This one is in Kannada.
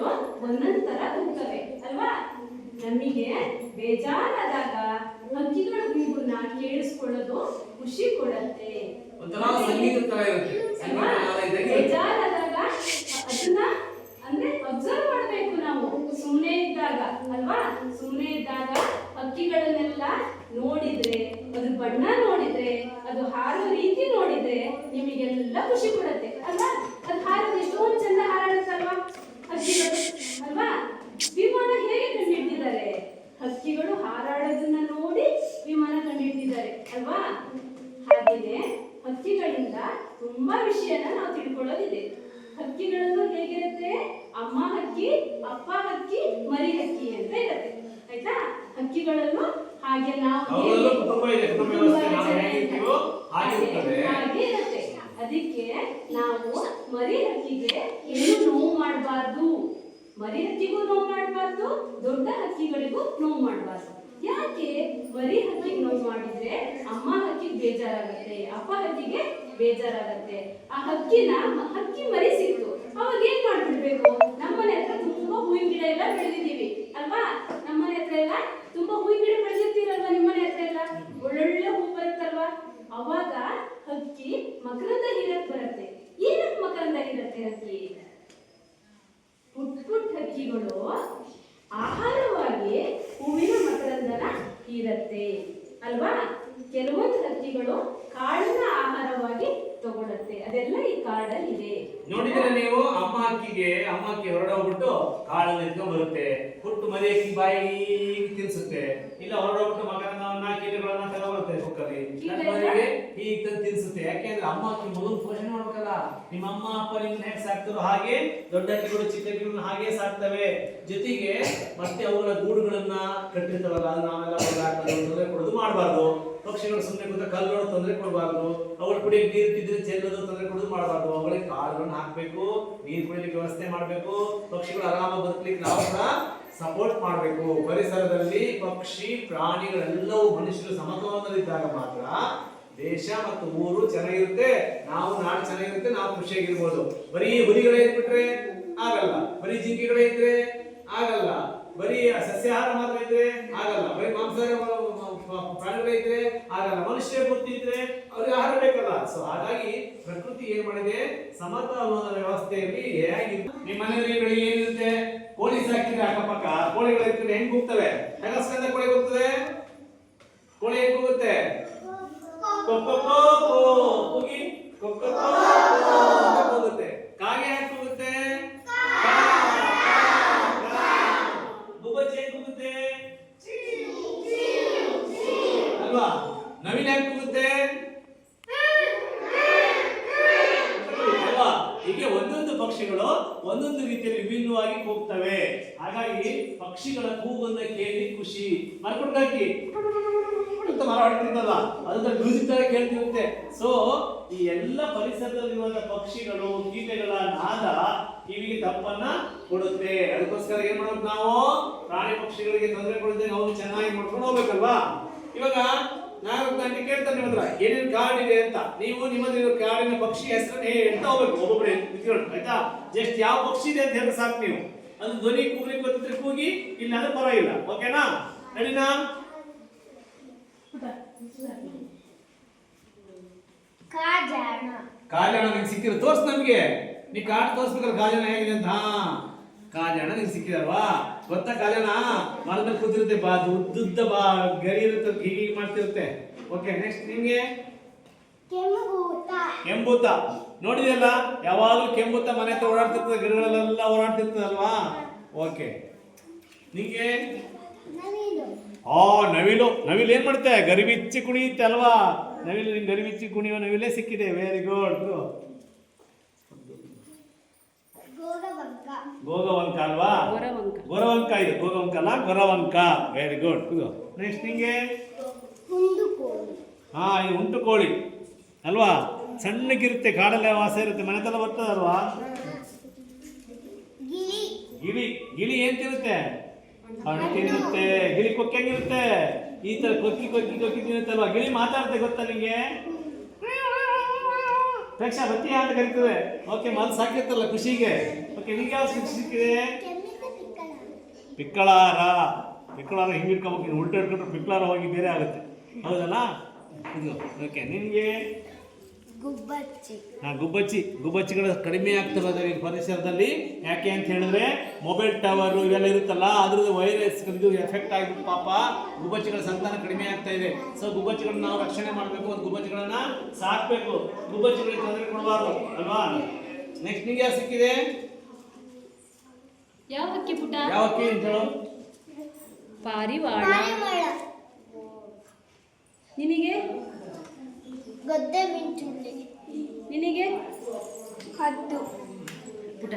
ಹಕ್ಕಿಗಳು ಒಂದೊಂದ್ ತರ ಹೋಗ್ತವೆ ಅಲ್ವಾ. ನಮಗೆ ಬೇಜಾರಾದಾಗ ಹಕ್ಕಿಗಳ ಗುಂಪನ್ನ ಕೇಳಿಸ್ಕೊಳ್ಳೋದು ಖುಷಿ ಕೊಡುತ್ತೆ. ಬೇಜಾರಾದಾಗ ಅದನ್ನ ಅಂದ್ರೆ ಅಬ್ಸರ್ವ್ ಮಾಡ್ಬೇಕು ನಾವು ಸುಮ್ಮನೆ ಇದ್ದಾಗ ಅಲ್ವಾ. ಸುಮ್ಮನೆ ಇದ್ದಾಗ ಹಕ್ಕಿಗಳನ್ನೆಲ್ಲ ನೋಡಿದ್ರೆ, ಅದ್ರ ಬಣ್ಣ ನೋಡಿದ್ರೆ, ಅದು ಹಾರೋ ರೀತಿ ನೋಡಿದ್ರೆ ನಿಮಗೆಲ್ಲ ಖುಷಿ ಕೊಡುತ್ತೆ ಅಲ್ವಾ. ಅದು ಹಾರೋದು ಎಷ್ಟೊಂದು ಚಂದ ಹಾರಾಡುತ್ತಲ್ವಾ ಹಕ್ಕಿಗಳು ಅಲ್ವಾ. ವಿಮಾನ ಹೇಗೆ ಕಂಡುಹಿಡಿದಿದ್ದಾರೆ? ಹಕ್ಕಿಗಳು ಹಾರಾಡೋದನ್ನ ನೋಡಿ ವಿಮಾನ ಕಂಡುಹಿಡಿದಿದ್ದಾರೆ ಅಲ್ವಾ. ಹಾಗೆಯೇ ಹಕ್ಕಿಗಳಿಂದ ತುಂಬಾ ವಿಷಯನ ನಾವು ತಿಳ್ಕೊಳ್ಳೋದಿದೆ. ಹಕ್ಕಿಗಳಲ್ಲೂ ಹೇಗಿರುತ್ತೆ? ಅಮ್ಮ ಹಕ್ಕಿ, ಅಪ್ಪ ಹಕ್ಕಿ, ಮರಿ ಹಕ್ಕಿ ಅಂತ ಇರುತ್ತೆ ಆಯ್ತಾ. ಹಕ್ಕಿಗಳಲ್ಲೂ ಹಾಗೆ ನಾವು ಹಾಗೆ ಇರುತ್ತೆ. ಅದಕ್ಕೆ ನಾವು ಮರಿ ಹಕ್ಕಿಗೆ ಏನು ನೋವು ಮಾಡಬಾರ್ದು. ಮರಿ ಹಕ್ಕಿಗೂ ನೋವು ಮಾಡಬಾರ್ದು, ದೊಡ್ಡ ಹಕ್ಕಿಗಳಿಗೂ ನೋವು ಮಾಡಬಾರ್ದು. ಯಾಕೆ? ಮರಿ ಹಕ್ಕಿಗೆ ನೋವು ಮಾಡಿದ್ರೆ ಅಮ್ಮ ಹಕ್ಕಿಗೆ ಬೇಜಾರಾಗತ್ತೆ, ಅಪ್ಪ ಹಕ್ಕಿಗೆ ಬೇಜಾರಾಗತ್ತೆ. ಆ ಹಕ್ಕಿ ಮರಿ ಸಿಕ್ತು, ಅವಾಗ ಏನ್ ಮಾಡ್ಬಿಡ್ಬೇಕು? ನಮ್ಮನೆ ಹತ್ರ ತುಂಬಾ ಹೂವಿನ ಗಿಡ ಎಲ್ಲ ಬೆಳೆದಿದ್ದೀವಿ ಅಲ್ವಾ. ನಮ್ಮನೆ ಹತ್ರ ಎಲ್ಲ ತುಂಬಾ ಹೂವಿನ ಗಿಡ ಬೆಳೆದಿರ್ತೀರಲ್ವಾ. ನಿಮ್ಮನೆ ಹತ್ರ ಎಲ್ಲ ಒಳ್ಳೊಳ್ಳೆ ಹೂ ಬರುತ್ತಲ್ವಾ. ಅವಾಗ ಹಕ್ಕಿ ಮಕರಂದ ಹೀರಕ್ ಬರುತ್ತೆ. ಏನಕ್ಕೆ ಮಕರಂದ ಹೀರತ್ತೆ ಹಕ್ಕಿ? ಪುಟ್ಟ ಪುಟ್ಟ ಹಕ್ಕಿಗಳು ಆಹಾರವಾಗಿ ಹೂವಿನ ಮಕರಂದನ ಹೀರತ್ತೆ ಅಲ್ವಾ. ಕೆಲವೊಂದು ಹಕ್ಕಿಗಳು ಕಾಳನ್ನ ಆಹಾರವಾಗಿ ತಗೊಳುತ್ತೆ. ಅದೆಲ್ಲ ಈ ಕಾಡಲ್ಲಿ ಇದೆ. ನೋಡಿದ್ರೆ ನೀವು ಅಮ್ಮ ಅಕ್ಕಿ ಹೊರಡೋಗ್ಬಿಟ್ಟು ಕಾಳನ್ನ ಎತ್ಕೊಂಡ್ ಬರುತ್ತೆ. ಪುಟ್ಟು ಮರಿ ಅಕ್ಕಿ ಬಾಯಿ ತಿನ್ಸುತ್ತೆ. ಇಲ್ಲ ಹೊರಡೋಗ್ಬಿಟ್ಟು ಮಗನನ್ನ ಕೀಟಗಳನ್ನ ತಗೊಬರುತ್ತೆ ಕುಕ್ಕಲ್ಲಿ. ಮರಿಗೆ ಹೀಗೆ ತಂದು ತಿನ್ಸುತ್ತೆ. ಯಾಕೆಂದ್ರೆ ಅಮ್ಮ ಅಕ್ಕಿ ಮಗನ ಪೋಷಣೆ ಮಾಡ್ಬೇಕಲ್ಲ. ನಿಮ್ಮ ಅಮ್ಮ ಅಪ್ಪ ನಿಮ್ಮನ್ನ ಹೇಗೆ ಸಾಕ್ತಾರೋ ಹಾಗೆ ದೊಡ್ಡ ಹಕ್ಕಿಗಳು ಚಿಕ್ಕ ಹಕ್ಕಿಗಳನ್ನ ಹಾಗೆ ಸಾಕ್ತವೆ. ಜೊತೆಗೆ ಮತ್ತೆ ಅವುಗಳ ಗೂಡುಗಳನ್ನ ಕಟ್ಟಿರ್ತಾವಲ್ಲ, ಅದು ನಾವೆಲ್ಲ ತೊಂದರೆ ಕೊಡೋದು ಮಾಡಬಾರ್ದು. ಪಕ್ಷಿಗಳು ಸುಮ್ಮನೆ ಕೂತ ಕಲ್ಲೋಡು ತೊಂದರೆ ಕೊಡಬಾರ್ದು. ಅವಳ ಕುಡಿಯಕ್ಕೆ ನೀರು ಇಟ್ಟಿದ್ರೆ ಚೆಲ್ಲೋದು ತೊಂದರೆ ಕೊಡೋದು ಮಾಡಬಾರ್ದು. ಅವುಗಳಿಗೆ ಕಾಳುಗಳನ್ನ ಹಾಕ್ಬೇಕು, ನೀರು ಕುಡಿಯಲಿಕ್ಕೆ ವ್ಯವಸ್ಥೆ ಮಾಡಬೇಕು. ಪಕ್ಷಿಗಳು ಆರಾಮಾಗಿ ಬದುಕಲಿಕ್ಕೆ ನಾವು ಕೂಡ ಸಪೋರ್ಟ್ ಮಾಡಬೇಕು. ಪರಿಸರದಲ್ಲಿ ಪಕ್ಷಿ ಪ್ರಾಣಿಗಳೆಲ್ಲವೂ ಮನುಷ್ಯರು ಸಮತೋಲನದಲ್ಲಿದ್ದಾಗ ಮಾತ್ರ ದೇಶ ಮತ್ತು ಊರು ಚೆನ್ನಾಗಿರುತ್ತೆ, ನಾವು ನಾಡು ಚೆನ್ನಾಗಿರುತ್ತೆ, ನಾವು ಖುಷಿಯಾಗಿರ್ಬೋದು. ಬರೀ ಹುಲಿಗಳೇ ಇದ್ಬಿಟ್ರೆ ಆಗಲ್ಲ, ಬರೀ ಜಿಂಕೆಗಳೇ ಇದ್ರೆ ಆಗಲ್ಲ, ಬರೀ ಸಸ್ಯಾಹಾರ ಮಾತ್ರ ಇದ್ರೆ ಆಗಲ್ಲ, ಬರೀ ಮಾಂಸಾಹಾರ ಪ್ರಾಣಿಗಳೇ ಇದ್ರೆ ಆಗಲ್ಲ, ಮನುಷ್ಯ ಪೂರ್ತಿ ಇದ್ರೆ ಅವ್ರಿಗೆ ಆಹಾರ ಬೇಕಲ್ಲ. ಸೊ ಹಾಗಾಗಿ ಪ್ರಕೃತಿ ಏನ್ ಮಾಡಿದೆ, ಸಮತೋಲನದ ವ್ಯವಸ್ಥೆಯಲ್ಲಿ ಹೇಗಿತ್ತು. ನಿಮ್ಮ ಮನೆಯಲ್ಲಿ ಏನಿರುತ್ತೆ? ಕೋಳಿ ಸಾಕಿದ್ರೆ ಅಕ್ಕಪಕ್ಕ ಕೋಳಿಗಳು ಇರ್ತದೆ, ಹೆಂಗ್ ಹೋಗ್ತವೆ? ಹೆಗಸ್ಕಂದ ಕೋಳಿ ಹೋಗ್ತದೆ. ಕೋಳಿ ಹೆಂಗ್ ಹೋಗುತ್ತೆ? ಹೋಗಿ ಹೋಗುತ್ತೆ. ಕಾಗೆ ಯಾಕೆ ಹೋಗುತ್ತೆ? ಗುಬ್ಬಚ್ಚಿ ಹೆಂಗ್ ಹೋಗುತ್ತೆ ಅಲ್ವಾ? ನವಿಲು ಯಾಕೆ ಹೋಗುತ್ತೆ ಅಲ್ವಾ? ಹೀಗೆ ಒಂದೊಂದು ಪಕ್ಷಿಗಳು ಒಂದೊಂದು ರೀತಿಯಲ್ಲಿ ವಿಭಿನ್ನವಾಗಿ ಹೋಗ್ತವೆ. ಹಾಗಾಗಿ ಪಕ್ಷಿಗಳ ಕೂಗನ್ನ ಕೇಳಿ ಖುಷಿ. ಮರಕೊಡ್ಕಾಕಿ ಅಂತ ಮರ ಹೊಡ್ತಿರ್ತಲ್ಲ, ಅದನ್ನ ಮ್ಯೂಸಿಕ್ ತರ ಕೇಳ್ತಿರುತ್ತೆ. ಸೊ ಈ ಎಲ್ಲ ಪರಿಸರದಲ್ಲಿರುವಂತ ಪಕ್ಷಿಗಳು ಕೀಟಗಳ ನಾದ ಕಿವಿಗೆ ತಪ್ಪನ್ನ ಕೊಡುತ್ತೆ. ಅದಕ್ಕೋಸ್ಕರ ಏನ್ ಮಾಡೋದು ನಾವು? ಪ್ರಾಣಿ ಪಕ್ಷಿಗಳಿಗೆ ತೊಂದರೆ ಕೊಡದೆ ನಾವು ಚೆನ್ನಾಗಿ ಮಾಡ್ಕೊಂಡು ಹೋಗ್ಬೇಕಲ್ವಾ. ಇವಾಗ ನಾನು ಕೇಳ್ತಾನೆ ನಿಮ್ಮ ಹತ್ರ ಏನೇನು ಕಾಡಿದೆ ಅಂತ. ನೀವು ನಿಮ್ಮದಿರೋ ಕಾಡಿನ ಪಕ್ಷಿ ಹೆಸರನ್ನ ಹೇಳ್ತಾ ಹೋಗ್ಬೇಕು ಒಬ್ಬೊಬ್ಬರೇ ನಿಂತ್ಕೊಂಡು, ಆಯ್ತಾ? ಜಸ್ಟ್ ಯಾವ ಪಕ್ಷಿ ಇದೆ ಅಂತ ಹೇಳಿ ಸಾಕು. ನೀವು ಅದು ಧ್ವನಿ ಕೂಗ್ಲಿಕ್ಕೆ ಗೊತ್ತಿದ್ರೆ ಕೂಗಿ, ಇಲ್ಲ ಅಂದ್ರೆ ಪರವಾಗಿಲ್ಲ. ಓಕೆನಾ? ರೆಡಿನಾ? ಕಾಜಾಣ ನಿಂಗೆ ಸಿಕ್ಕಿದ್ರು ತೋರ್ಸ್ ನಮ್ಗೆ. ನೀ ಕಾಡ್ ತೋರ್ಸ್ಬೇಕಲ್ಲ ಕಾಜಾಣ ಹೇಗಿದೆ ಅಂತ. ಕಾಜಾಣ ನಿಂಗೆ ಸಿಕ್ಕಿದಲ್ವಾ? ಗೊತ್ತಾ ಕಾಜಾಣ? ಮರದಲ್ಲಿ ಕೂತಿರುತ್ತೆ, ಉದ್ದುದ್ದ ಗರಿ ಇರುತ್ತೆ, ಹೀಗೆ ಮಾಡ್ತಿರುತ್ತೆ. ಓಕೆ, ನೆಕ್ಸ್ಟ್ ನಿಮ್ಗೆ ಕೆಂಬೂತ ನೋಡಿದೆಯಲ್ಲ, ಯಾವಾಗಲೂ ಕೆಂಬೂತ ಮನೆ ಹತ್ರ ಓಡಾಡ್ತಿರ್ತದೆ, ಗಿಡಗಳೆಲ್ಲ ಓಡಾಡ್ತಿರ್ತದಲ್ವಾ? ಓಕೆ, ನಿಂಗೆ ನವಿಲು ಏನ್ ಮಾಡುತ್ತೆ? ಗರಿಬಿಚ್ಚಿ ಕುಣಿಯುತ್ತೆ ಅಲ್ವಾ? ನವಿಲು ನಿಂಗೆ ಗರಿಬಿಚ್ಚಿ ಕುಣಿಯೋ ನವಿಲೇ ಸಿಕ್ಕಿದೆ. Very good. ಗೋಗವಂಕ ಅಲ್ವಾ? ಗೊರವಂಕ ಇದು, ಗೋಗವಂಕ ಅಲ್ಲ, ಗೊರವಂಕ. Very good. ನೆಕ್ಸ್ಟ್ ನಿಂಗೆ ಇದು ಉಂಟು ಕೋಳಿ ಅಲ್ವಾ? ಸಣ್ಣಗಿರುತ್ತೆ, ಕಾಡಲ್ಲೇ ವಾಸ ಇರುತ್ತೆ, ಮನೆ ತಲ ಬರ್ತದಲ್ವಾ? ಗಿಳಿ ಏನ್ ತಿನ್ನುತ್ತೆ? ಹಣ್ಣು ತಿನ್ನುತ್ತೆ. ಗಿಳಿ ಕೊಕ್ಕೆಂಗಿರುತ್ತೆ, ಈ ತರ ಕೊಕ್ಕಿ ತಿನ್ನುತ್ತಲ್ವಾ? ಗಿಳಿ ಮಾತಾಡುತ್ತೆ, ಗೊತ್ತಾ ನಿಂಗೆ? ಪ್ರೇಕ್ಷಾ ಬತ್ತಿ ಅಂತ ಕರೀತದೆ. ಓಕೆ, ಮಲ್ ಸಾಕಿರ್ತಲ್ಲ ಖುಷಿಗೆ. ಓಕೆ, ನಿಂಗೆ ಯಾವ ಖುಷಿ ಸಿಕ್ಕಿದೆ? ಪಿಕ್ಕಳಾರ ಹಿಂಗೆ ಇಟ್ಕೋಬೇಕು, ಉಲ್ಟಾ ಇಟ್ಕೊಂಡ್ರೆ ಪಿಕ್ಕಳಾರ ಹೋಗಿ ಬೇರೆ ಆಗುತ್ತೆ, ಹೌದಲ್ಲ? ಇದು ಓಕೆ. ನಿಮಗೆ ಗುಬ್ಬಚ್ಚಿಗಳು ಕಡಿಮೆ ಆಗ್ತಿರೋದು ಈ ಪರಿಸರದಲ್ಲಿ. ಯಾಕೆ ಅಂತ ಹೇಳಿದ್ರೆ ಮೊಬೈಲ್ ಟವರ್ ಇವೆಲ್ಲ ಇರುತ್ತಲ್ಲ, ಅದ್ರದ್ದು ವೈರಸ್ ಇದು ಎಫೆಕ್ಟ್ ಆಗಿಬಿಟ್ಟು ಪಾಪ ಗುಬ್ಬಚ್ಚಿಗಳ ಸಂತಾನ ಕಡಿಮೆ ಆಗ್ತಾ ಇದೆ. ಸೊ ಗುಬ್ಬಚ್ಚಿಗಳನ್ನ ನಾವು ರಕ್ಷಣೆ ಮಾಡಬೇಕು, ಒಂದು ಗುಬ್ಬಚ್ಚಿಗಳನ್ನ ಸಾಕ್ಬೇಕು, ಗುಬ್ಬಚ್ಚಿಗಳಿಗೆ ತೊಂದರೆ ಕೊಡಬಾರ್ದು ಅಲ್ವಾ? ನೆಕ್ಸ್ಟ್ ನಿಮಗೆ ಯಾರು ಸಿಕ್ಕಿದೆ? ಯಾವ ಹಕ್ಕಿ ಪುಟ? ಯಾವ ಹಕ್ಕಿ ಅಂತ ಹೇಳು? ಪಾರಿವಾಳ. ನಿನಗೆ? ಗದ್ದೆ ಮಿಂಚುಳ್ಳಿ. ನಿನಗೆ? ಹದ್ದು. ಪುಟ